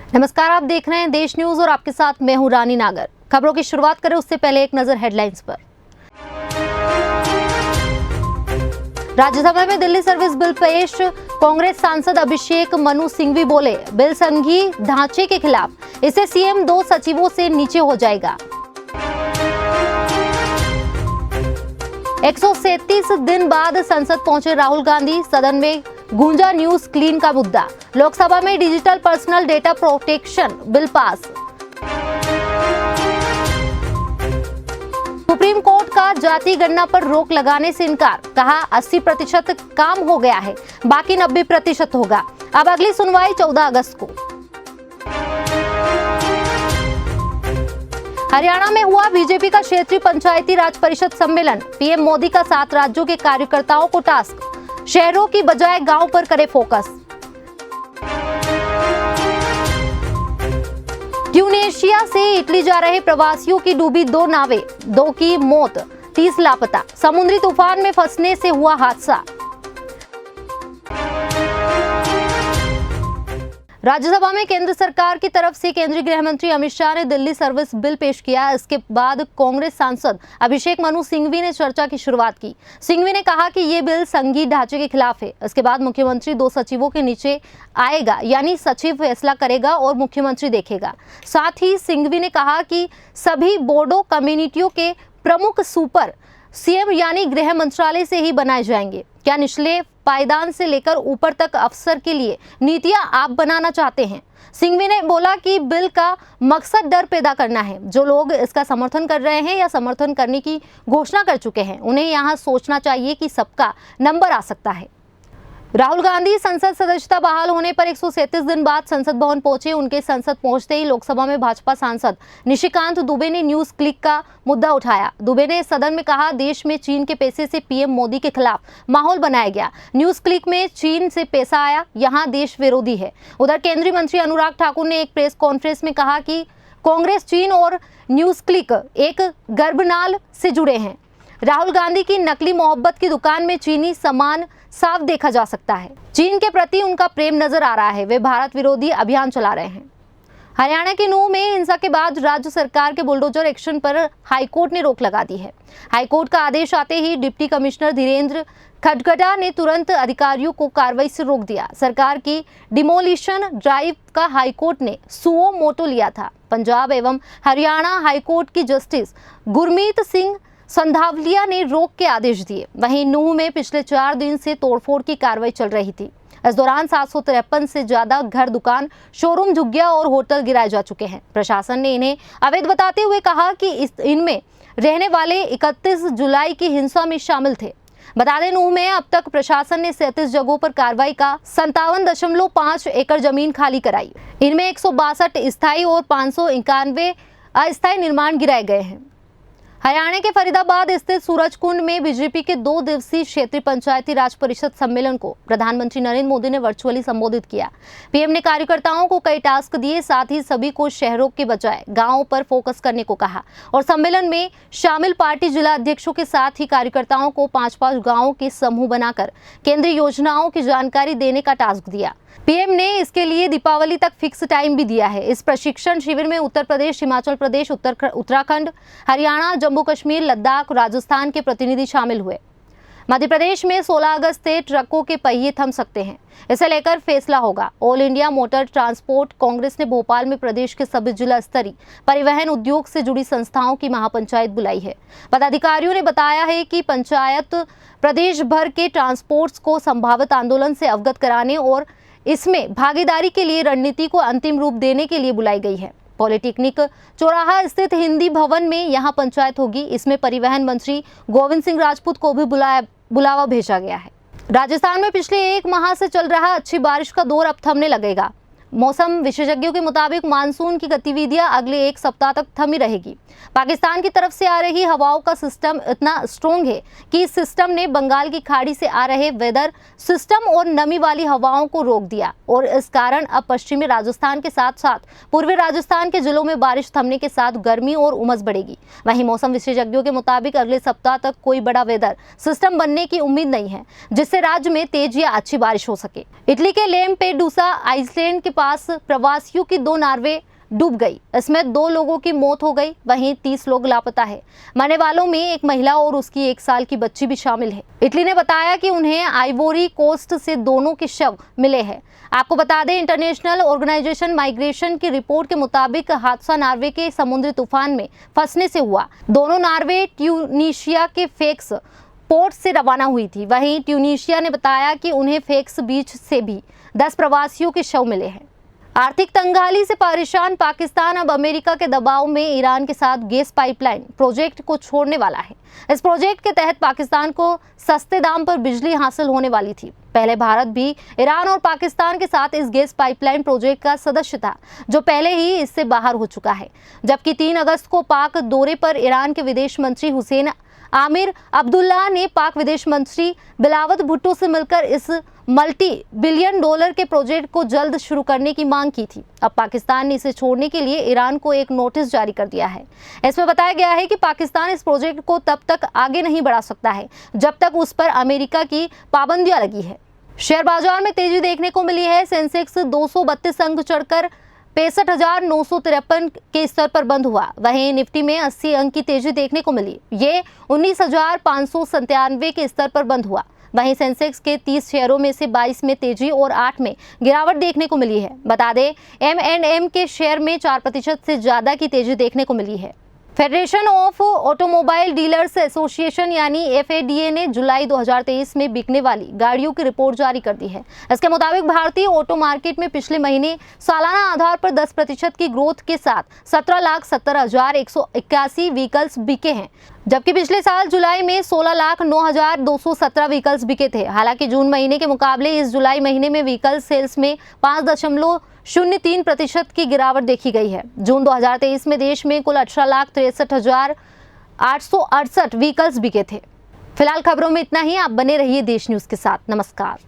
नमस्कार, आप देख रहे हैं देश न्यूज और आपके साथ मैं हूं रानी नागर। खबरों की शुरुआत करें उससे पहले एक नजर हेडलाइंस पर। राज्यसभा में दिल्ली सर्विस बिल पेश, कांग्रेस सांसद अभिषेक मनु सिंघवी बोले बिल संघीय ढांचे के खिलाफ, इससे सीएम 2 सचिवों से नीचे हो जाएगा। 137 दिन बाद संसद पहुंचे राहुल गांधी, सदन में गूंजा न्यूज क्लीन का मुद्दा। लोकसभा में digital personal data protection bill pass. Supreme court का जाति गणना पर रोक लगाने से इनकार, कहा 80% काम हो गया है, बाकी 90% होगा। अब अगली सुनवाई 14 अगस्त को। हरियाणा में हुआ बीजेपी का क्षेत्रीय पंचायती राज परिषद सम्मेलन, पीएम मोदी का 7 राज्यों के कार्यकर्ताओं को टास्क, शहरों की बजाय गांव पर करे फोकस। ट्यूनीशिया से इटली जा रहे प्रवासियों की डूबी 2 नावें, 2 की मौत, 30 लापता। समुद्री तूफान में फंसने से हुआ हादसा। राज्यसभा में केंद्र सरकार की तरफ से केंद्रीय गृह मंत्री अमित शाह ने दिल्ली सर्विस बिल पेश किया। इसके बाद कांग्रेस सांसद अभिषेक मनु सिंघवी ने चर्चा की शुरुआत की। सिंघवी ने कहा कि ये बिल संघीय ढांचे के खिलाफ है। इसके बाद मुख्यमंत्री 2 सचिवों के नीचे आएगा, यानी सचिव फैसला करेगा और मुख्यमंत्री देखेगा। साथ ही सिंघवी ने कहा कि सभी बोडो कम्युनिटियों के प्रमुख सुपर सीएम यानी गृह मंत्रालय से ही बनाए जाएंगे। क्या निचले पायदान से लेकर ऊपर तक अफसर के लिए नीतियां आप बनाना चाहते हैं? सिंघवी ने बोला कि बिल का मकसद डर पैदा करना है। जो लोग इसका समर्थन कर रहे हैं या समर्थन करने की घोषणा कर चुके हैं, उन्हें यहां सोचना चाहिए कि सबका नंबर आ सकता है। राहुल गांधी संसद सदस्यता बहाल होने पर 137 दिन बाद संसद भवन पहुंचे। उनके संसद पहुंचते ही लोकसभा में भाजपा सांसद निशिकांत दुबे ने न्यूज क्लिक का मुद्दा उठाया। दुबे ने सदन में कहा, देश में चीन के पैसे से पीएम मोदी के खिलाफ माहौल बनाया गया। न्यूज क्लिक में चीन से पैसा आया, यहाँ देश विरोधी है। उधर केंद्रीय मंत्री अनुराग ठाकुर ने एक प्रेस कॉन्फ्रेंस में कहा कि कांग्रेस, चीन और न्यूज क्लिक एक गर्भनाल से जुड़े हैं। राहुल गांधी की नकली मोहब्बत की दुकान में चीनी सामान साफ देखा जा सकता है। चीन के प्रति उनका प्रेम नजर आ रहा है। वे भारत विरोधी अभियान चला रहे हैं। हरियाणा के नूंह में हिंसा के बाद राज्य सरकार के बुलडोजर एक्शन पर हाईकोर्ट ने रोक लगा दी है। हाईकोर्ट का आदेश आते ही डिप्टी कमिश्नर धीरेन्द्र खडगटा ने तुरंत अधिकारियों को कार्रवाई से रोक दिया। सरकार की डिमोलिशन ड्राइव का हाईकोर्ट ने सुओ मोटो लिया था। पंजाब एवं हरियाणा हाईकोर्ट की जस्टिस गुरमीत सिंह संधावलिया ने रोक के आदेश दिए। वहीं नूंह में पिछले 4 दिन से तोड़फोड़ की कार्रवाई चल रही थी। इस दौरान 753 से ज्यादा घर, दुकान, शोरूम, झुग्गियां और होटल गिराए जा चुके हैं। प्रशासन ने इन्हें अवैध बताते हुए कहा कि इनमें रहने वाले 31 जुलाई की हिंसा में शामिल थे। बता दें, नूंह में अब तक प्रशासन ने 37 जगहों पर कार्रवाई का 57.5 एकड़ जमीन खाली कराई। इनमें 162 स्थायी और 591 अस्थायी निर्माण गिराए गए हैं। हरियाणा के फरीदाबाद स्थित सूरजकुंड में बीजेपी के 2 दिवसीय क्षेत्रीय पंचायती राज परिषद सम्मेलन को प्रधानमंत्री नरेंद्र मोदी ने वर्चुअली संबोधित किया। पीएम ने कार्यकर्ताओं को कई टास्क दिए, साथ ही सभी को शहरों के बजाय गांवों पर फोकस करने को कहा और सम्मेलन में शामिल पार्टी जिला अध्यक्षों के साथ ही कार्यकर्ताओं को 5-5 गाँवों के समूह बनाकर केंद्रीय योजनाओं की जानकारी देने का टास्क दिया। पीएम ने इसके लिए दीपावली तक फिक्स टाइम भी दिया है। इस प्रशिक्षण शिविर में उत्तर प्रदेश, हिमाचल प्रदेश, उत्तराखंड, हरियाणा, जम्मू कश्मीर, लद्दाख, राजस्थान के प्रतिनिधि शामिल हुए। मध्य प्रदेश में 16 अगस्त से ट्रकों के पहिए थम सकते हैं। इसे लेकर फैसला होगा। All India motor transport Congress ने भोपाल में प्रदेश के सभी जिला स्तरीय परिवहन उद्योग से जुड़ी संस्थाओं की महापंचायत बुलाई है। पदाधिकारियों ने बताया है कि पंचायत प्रदेश भर के ट्रांसपोर्ट्स को संभावित आंदोलन से अवगत कराने और इसमें भागीदारी के लिए रणनीति को अंतिम रूप देने के लिए बुलाई गई है। पॉलिटेक्निक चौराहा स्थित हिंदी भवन में यहां पंचायत होगी। इसमें परिवहन मंत्री गोविंद सिंह राजपूत को भी बुलावा भेजा गया है। राजस्थान में पिछले 1 माह से चल रहा अच्छी बारिश का दौर अब थमने लगेगा। मौसम विशेषज्ञों के मुताबिक मानसून की गतिविधियां अगले 1 सप्ताह तक थमी रहेगी। पाकिस्तान की तरफ से आ रही हवाओं का सिस्टम इतना स्ट्रॉन्ग है कि इस सिस्टम ने बंगाल की खाड़ी से आ रहे वेदर सिस्टम और नमी वाली हवाओं को रोक दिया और इस कारण अब पश्चिमी राजस्थान के साथ साथ पूर्वी राजस्थान के जिलों में बारिश थमने के साथ गर्मी और उमस बढ़ेगी। वहीं मौसम विशेषज्ञों के मुताबिक अगले सप्ताह तक कोई बड़ा वेदर सिस्टम बनने की उम्मीद नहीं है, जिससे राज्य में तेज या अच्छी बारिश हो सके। इटली के लेम्पेडूसा आइसलैंड के पास प्रवासियों की 2 नावें डूब गई। इसमें 2 लोगों की मौत हो गई, वहीं 30 लोग लापता है। मरने वालों में एक महिला और उसकी 1 साल की बच्ची भी शामिल है। इटली ने बताया कि उन्हें आइवोरी कोस्ट से दोनों के शव मिले हैं। आपको बता दें, इंटरनेशनल ऑर्गेनाइजेशन माइग्रेशन की रिपोर्ट के मुताबिक हादसा नॉर्वे के समुद्री तूफान में फंसने से हुआ। दोनों नावें ट्यूनीशिया के फेक्स पोर्ट से रवाना हुई थी। वहीं ट्यूनीशिया ने बताया कि उन्हें फेक्स बीच से भी 10 प्रवासियों के शव मिले हैं। आर्थिक तंगहाली से परेशान पाकिस्तान अब अमेरिका के दबाव में ईरान के साथ गैस पाइपलाइन प्रोजेक्ट को छोड़ने वाला है। इस प्रोजेक्ट के तहत पाकिस्तान को सस्ते दाम पर बिजली हासिल होने वाली थी। पहले भारत भी ईरान और पाकिस्तान के साथ इस गैस पाइपलाइन प्रोजेक्ट का सदस्य था, जो पहले ही इससे बाहर हो चुका है। जबकि 3 अगस्त को पाक दौरे पर ईरान के विदेश मंत्री हुसैन आमिर अब्दुल्ला ने पाक विदेश मंत्री बिलावत भुट्टो से मिलकर इस मल्टी बिलियन डॉलर के प्रोजेक्ट को जल्द शुरू करने की मांग की थी। अब पाकिस्तान ने इसे छोड़ने के लिए ईरान को एक नोटिस जारी कर दिया है। इसमें बताया गया है कि पाकिस्तान इस प्रोजेक्ट को तब तक आगे नहीं बढ़ा सकता है जब तक उस पर अमेरिका की पाबंदियां लगी है। शेयर बाजार में तेजी देखने को मिली है। सेंसेक्स 232 अंक चढ़कर 65,953 के स्तर पर बंद हुआ। वहीं निफ्टी में 80 अंक की तेजी देखने को मिली। ये 19,597 के स्तर पर बंद हुआ। वहीं सेंसेक्स के 30 शेयरों में से 22 में तेजी और 8 में गिरावट देखने को मिली है। बता दें, M&M के शेयर में 4% से ज्यादा की तेजी देखने को मिली है। Federation of automobile dealers association यानी FADA ने जुलाई 2023 में बिकने वाली गाड़ियों की रिपोर्ट जारी कर दी है। इसके मुताबिक भारतीय ऑटो मार्केट में पिछले महीने सालाना आधार पर 10% की ग्रोथ के साथ 17,70,181 व्हीकल्स बिके हैं, जबकि पिछले साल जुलाई में 16,09,217 व्हीकल्स बिके थे। हालांकि जून महीने के मुकाबले इस जुलाई महीने में व्हीकल सेल्स में 5.03% की गिरावट देखी गई है। जून 2023 में देश में कुल 18,63,868 व्हीकल्स बिके थे। फिलहाल खबरों में इतना ही। आप बने रहिए देश न्यूज के साथ। नमस्कार।